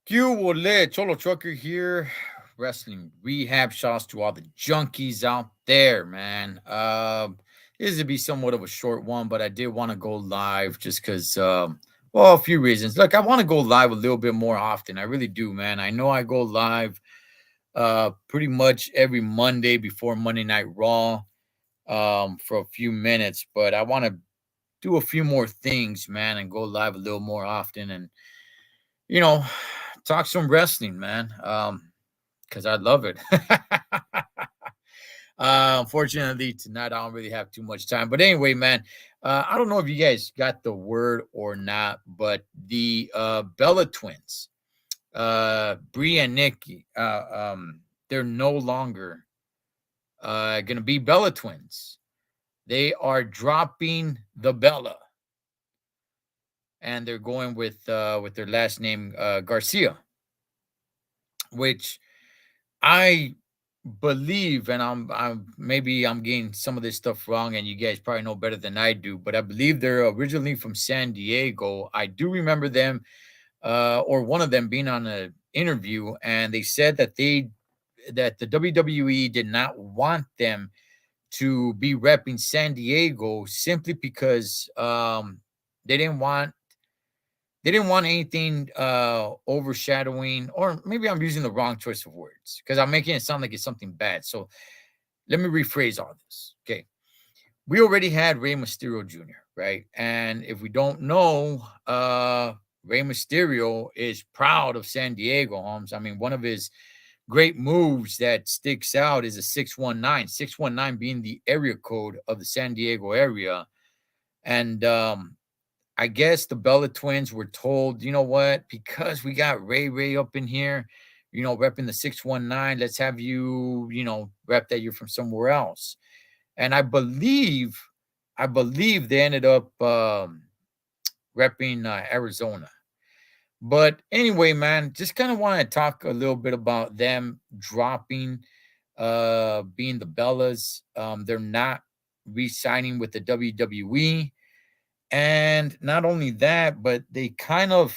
Q will let Cholo Trucker here. Wrestling rehab shots to all the junkies out there, man. This would be somewhat of a short one, but I did want to go live just because, well, a few reasons. Look, I want to go live a little bit more often. I really do, man. I know I go live pretty much every Monday before Monday Night Raw for a few minutes, but I want to do a few more things, man, and go live a little more often and you know, talk some wrestling, man. Because I love it. Unfortunately, tonight I don't really have too much time. But anyway, man, I don't know if you guys got the word or not, but the Bella twins, Brie and Nikki, they're no longer gonna be Bella twins. They are dropping the Bella, and they're going with their last name Garcia, which I believe, and I'm maybe I'm getting some of this stuff wrong, and you guys probably know better than I do, but I believe they're originally from San Diego. I do remember them, or one of them being on an interview, and they said that the WWE did not want them to be repping San Diego simply because they didn't want they didn't want anything overshadowing, or maybe I'm using the wrong choice of words because I'm making it sound like it's something bad. So let me rephrase all this. Okay. We already had Rey Mysterio Jr., right? And if we don't know, Rey Mysterio is proud of San Diego, Holmes. I mean, one of his great moves that sticks out is a 619, 619 being the area code of the San Diego area. And I guess the Bella twins were told, you know what, because we got Ray up in here, repping the 619, let's have you, rep that you're from somewhere else. And I believe they ended up repping Arizona. But anyway, man, just kind of want to talk a little bit about them dropping, being the Bellas. They're not re-signing with the WWE. And not only that, but they kind of,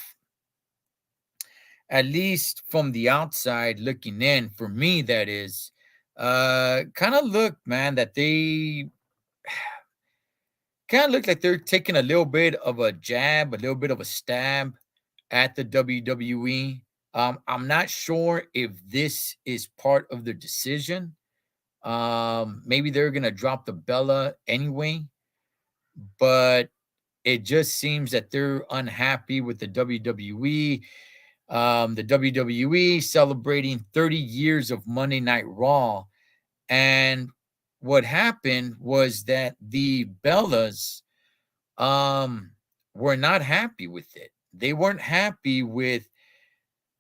at least from the outside looking in, for me, that is, kind of look, man, that they kind of look like they're taking a little bit of a jab, a little bit of a stab at the WWE. I'm not sure if this is part of their decision. Maybe they're gonna drop the Bella anyway, but it just seems that they're unhappy with the WWE. The WWE celebrating 30 years of Monday Night Raw. And what happened was that the Bellas were not happy with it. They weren't happy with,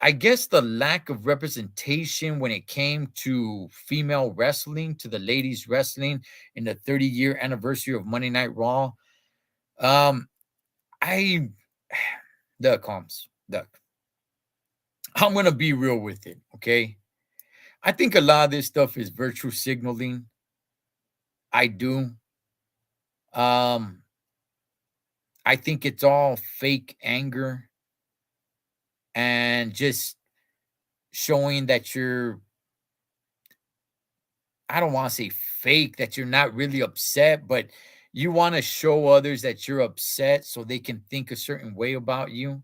I guess, the lack of representation when it came to female wrestling, to the ladies wrestling in the 30-year anniversary of Monday Night Raw. Um, I Duck Holmes, Duck. I'm gonna be real with it, okay? I think a lot of this stuff is virtue signaling. I do. Um, I think it's all fake anger and just showing that you're, I don't want to say fake, that you're not really upset, but you want to show others that you're upset so they can think a certain way about you.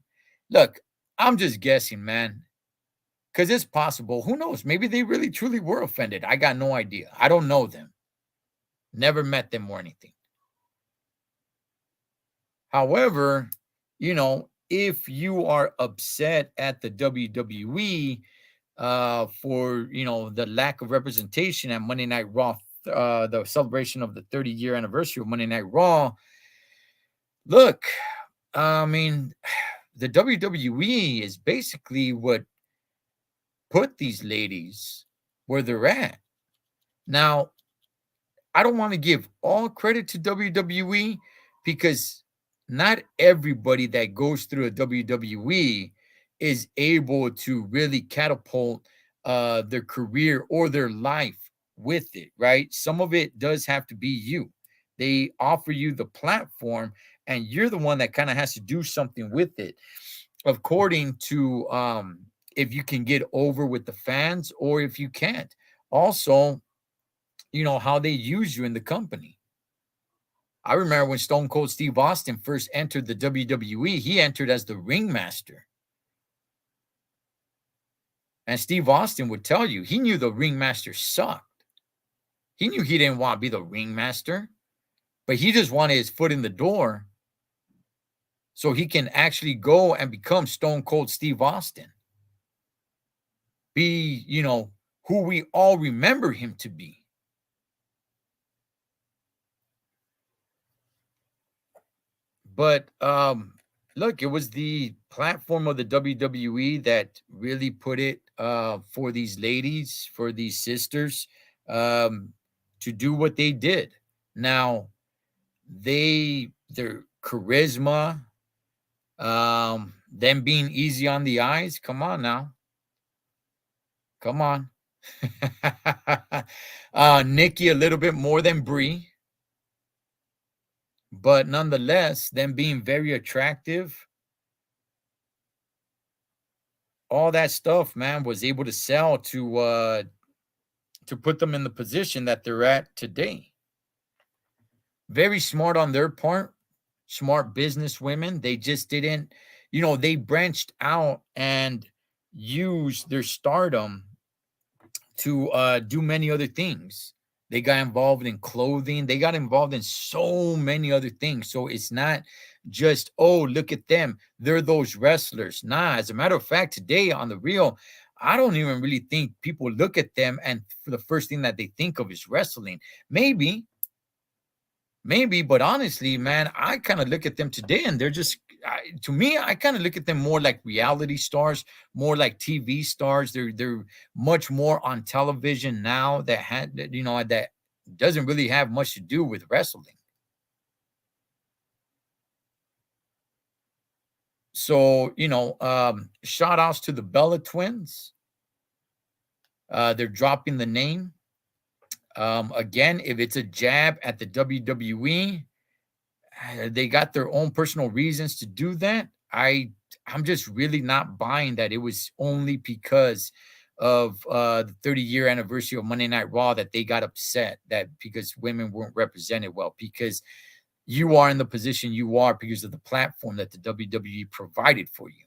Look, I'm just guessing, man, because it's possible. Who knows? Maybe they really truly were offended. I got no idea. I don't know them, never met them or anything. However, if you are upset at the WWE for the lack of representation at Monday Night Raw, the celebration of the 30-year anniversary of Monday Night Raw, look, I mean, the WWE is basically what put these ladies where they're at. Now, I don't want to give all credit to WWE because not everybody that goes through a WWE is able to really catapult their career or their life with it, right? Some of it does have to be you. They offer you the platform, and you're the one that kind of has to do something with it, according to if you can get over with the fans or if you can't. Also, how they use you in the company. I remember when Stone Cold Steve Austin first entered the WWE, he entered as the ringmaster. And Steve Austin would tell you he knew the ringmaster sucked. He knew he didn't want to be the ringmaster, but he just wanted his foot in the door so he can actually go and become Stone Cold Steve Austin. Be, who we all remember him to be. But look, it was the platform of the WWE that really put it for these ladies, for these sisters, to do what they did. Now, their charisma, them being easy on the eyes. Come on now. Come on. Nikki a little bit more than Brie. But nonetheless, them being very attractive, all that stuff, man, was able to sell to put them in the position that they're at today. Very smart on their part, smart business women. They just didn't, they branched out and used their stardom to do many other things. They got involved in clothing. They got involved in so many other things. So it's not just, oh, look at them. They're those wrestlers. Nah, as a matter of fact, today on The Real, I don't even really think people look at them and for the first thing that they think of is wrestling. Maybe, but honestly, man, I kind of look at them today and they're just, to me, I kind of look at them more like reality stars, more like TV stars. They're much more on television now that doesn't really have much to do with wrestling. So, shout outs to the Bella twins. They're dropping the name. Again, if it's a jab at the WWE, they got their own personal reasons to do that. I'm just really not buying that it was only because of the 30-year anniversary of Monday Night Raw that they got upset that because women weren't represented well, because you are in the position you are because of the platform that the WWE provided for you.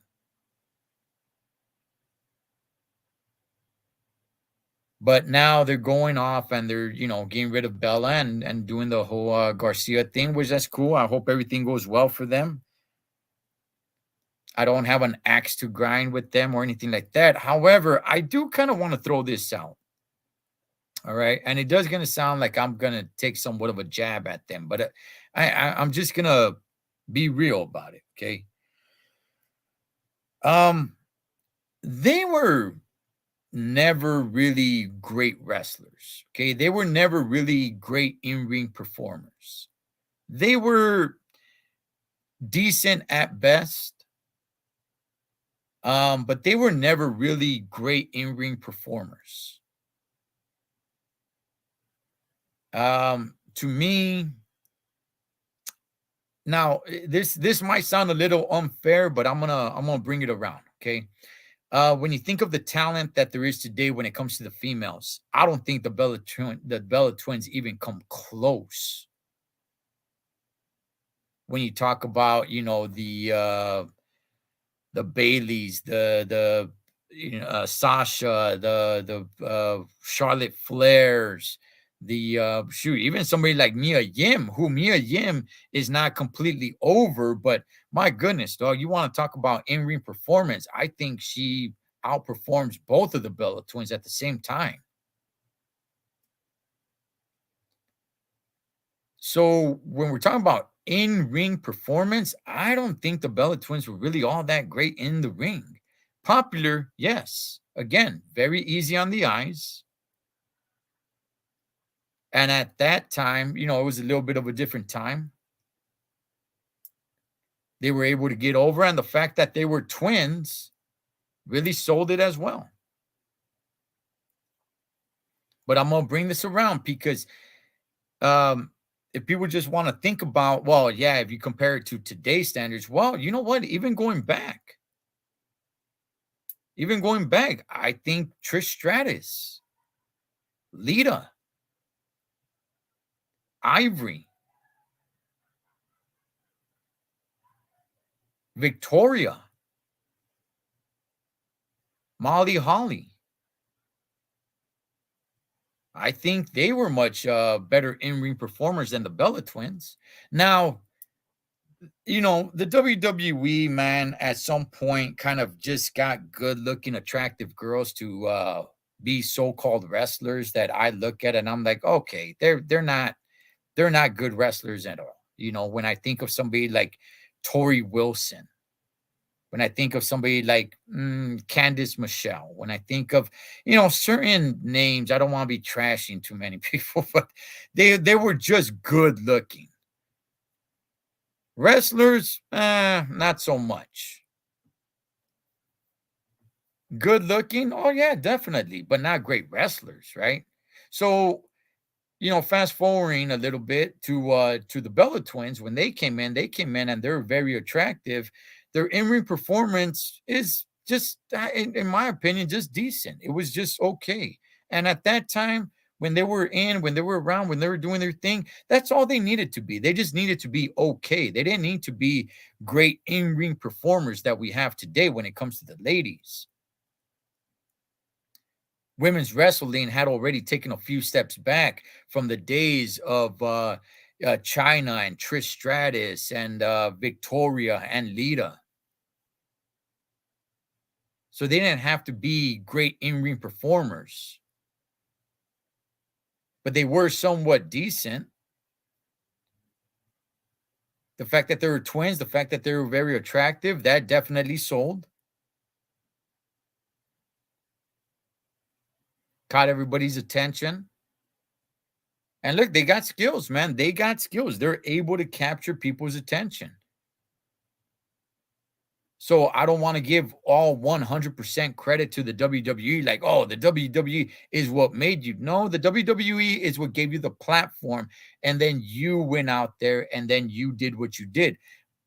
But now they're going off and they're, getting rid of Bella and doing the whole Garcia thing, which that's cool. I hope everything goes well for them. I don't have an axe to grind with them or anything like that. However, I do kind of want to throw this out. All right. And it does going to sound like I'm going to take somewhat of a jab at them, but I'm just going to be real about it. Okay. They were never really great wrestlers. Okay. They were never really great in-ring performers. They were decent at best. But they were never really great in-ring performers. To me, now this might sound a little unfair, but I'm gonna bring it around. Okay. When you think of the talent that there is today when it comes to the females, I don't think the Bella twins even come close. When you talk about, the Baileys, the Sasha, the Charlotte Flairs, The shoot, even somebody like Mia Yim, who Mia Yim is not completely over, but my goodness, dog, you want to talk about in-ring performance? I think she outperforms both of the Bella twins at the same time. So when we're talking about in-ring performance, I don't think the Bella twins were really all that great in the ring. Popular, yes. Again, very easy on the eyes. And at that time, it was a little bit of a different time. They were able to get over, and the fact that they were twins really sold it as well. But I'm gonna bring this around because if people just want to think about, well, yeah, if you compare it to today's standards, well, you know what? Even going back, I think Trish Stratus, Lita, Ivory, Victoria, Molly Holly. I think they were much better in-ring performers than the Bella twins. Now, the WWE, man, at some point kind of just got good-looking, attractive girls to be so-called wrestlers that I look at and I'm like, okay, they're not good wrestlers at all. When I think of somebody like Tori Wilson, when I think of somebody like Candice Michelle, when I think of certain names, I don't want to be trashing too many people, but they were just good looking. Wrestlers, not so much. Good looking, oh yeah, definitely, but not great wrestlers, right? So, fast forwarding a little bit to the Bella twins, when they came in and they're very attractive. Their in-ring performance is just, in my opinion, just decent. It was just okay. And at that time, when they were around, when they were doing their thing, that's all they needed to be. They just needed to be okay. They didn't need to be great in-ring performers that we have today when it comes to the ladies. Women's wrestling had already taken a few steps back from the days of China and Trish Stratus and Victoria and Lita. So they didn't have to be great in-ring performers, but they were somewhat decent. The fact that they were twins, the fact that they were very attractive, that definitely sold. Caught everybody's attention. And look, they got skills, man. They got skills. They're able to capture people's attention. So I don't want to give all 100% credit to the WWE, like, oh, the WWE is what made you. No, the WWE is what gave you the platform. And then you went out there and then you did what you did.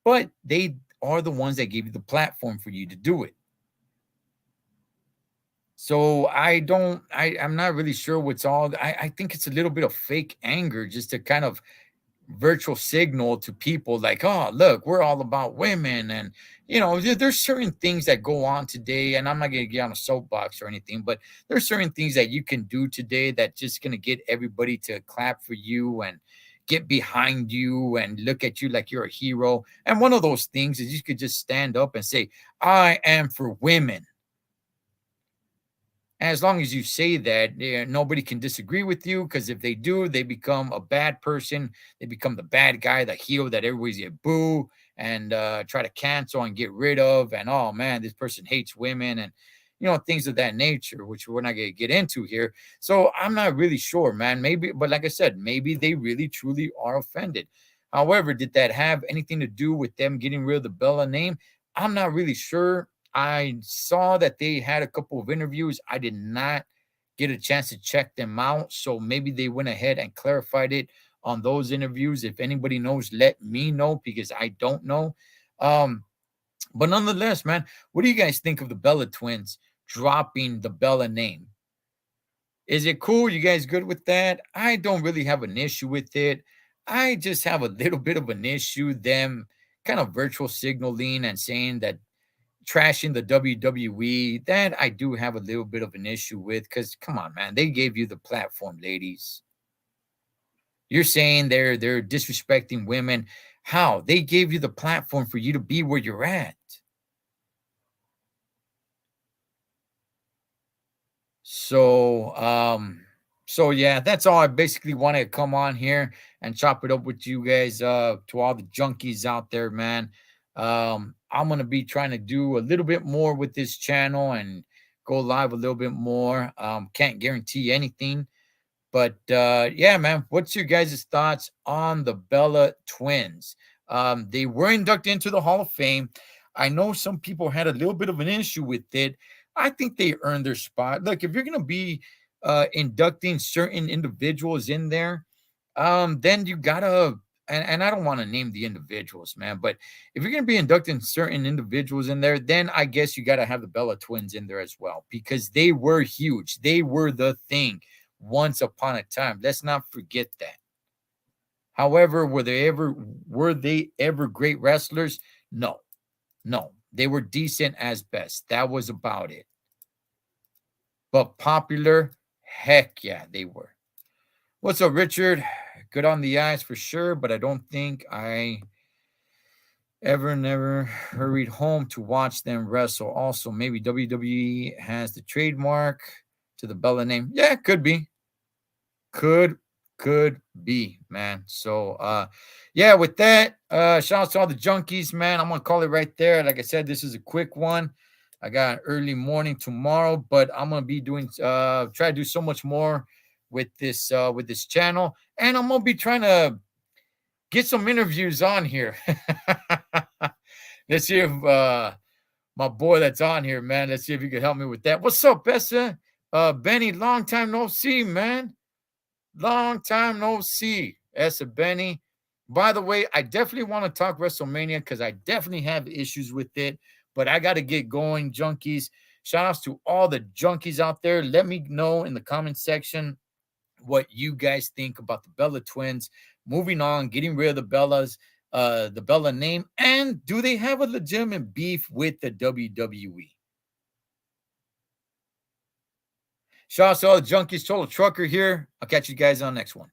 But they are the ones that gave you the platform for you to do it. So I'm not really sure what's all. I think it's a little bit of fake anger just to kind of virtual signal to people like, oh, look, we're all about women. And, there's certain things that go on today. And I'm not going to get on a soapbox or anything, but there's certain things that you can do today that just going to get everybody to clap for you and get behind you and look at you like you're a hero. And one of those things is you could just stand up and say, I am for women. As long as you say that, nobody can disagree with you, because if they do, they become a bad person. They become the bad guy, the heel that everybody's get boo and try to cancel and get rid of. And oh man, this person hates women and things of that nature, which we're not going to get into here. So I'm not really sure, man. Maybe, but like I said, maybe they really truly are offended. However, did that have anything to do with them getting rid of the Bella name? I'm not really sure. I saw that they had a couple of interviews. I did not get a chance to check them out. So maybe they went ahead and clarified it on those interviews. If anybody knows, let me know, because I don't know. Um, but nonetheless, man, what do you guys think of the Bella twins dropping the Bella name? Is it cool? You guys good with that? I don't really have an issue with it. I just have a little bit of an issue them kind of virtual signaling and saying that trashing the WWE, that I do have a little bit of an issue with, because come on, man, they gave you the platform, ladies. You're saying they're disrespecting women. How? They gave you the platform for you to be where you're at. So, so yeah, that's all I basically want to come on here and chop it up with you guys. To all the junkies out there, man. I'm gonna be trying to do a little bit more with this channel and go live a little bit more. Can't guarantee anything, but yeah, man, what's your guys' thoughts on the Bella twins? They were inducted into the Hall of Fame. I know some people had a little bit of an issue with it. I think they earned their spot. Look, if you're gonna be inducting certain individuals in there, then you gotta and I don't want to name the individuals, man, but if you're gonna be inducting certain individuals in there, then I guess you gotta have the Bella twins in there as well because they were huge. They were the thing once upon a time. Let's not forget that. However, were they ever great wrestlers? No, no. They were decent as best. That was about it. But popular, heck yeah, they were. What's up, Richard? Good on the eyes for sure, but I don't think I ever never hurried home to watch them wrestle. Also, maybe WWE has the trademark to the Bella name. Yeah, could be. Could could be, man. So yeah, with that, shout out to all the junkies, man. I'm gonna call it right there. Like I said, this is a quick one. I got an early morning tomorrow, but I'm gonna be doing try to do so much more with this channel, and I'm gonna be trying to get some interviews on here. Let's see if my boy that's on here, man. Let's see if you can help me with that. What's up, Bessa? Benny, long time no see, man. Long time no see. Essa Benny. By the way, I definitely want to talk WrestleMania because I definitely have issues with it, but I got to get going, junkies. Shout outs to all the junkies out there. Let me know in the comment section what you guys think about the Bella twins. Moving on, getting rid of the Bella name, and do they have a legitimate beef with the WWE? Shout out to all the junkies. Total Trucker here. I'll catch you guys on the next one.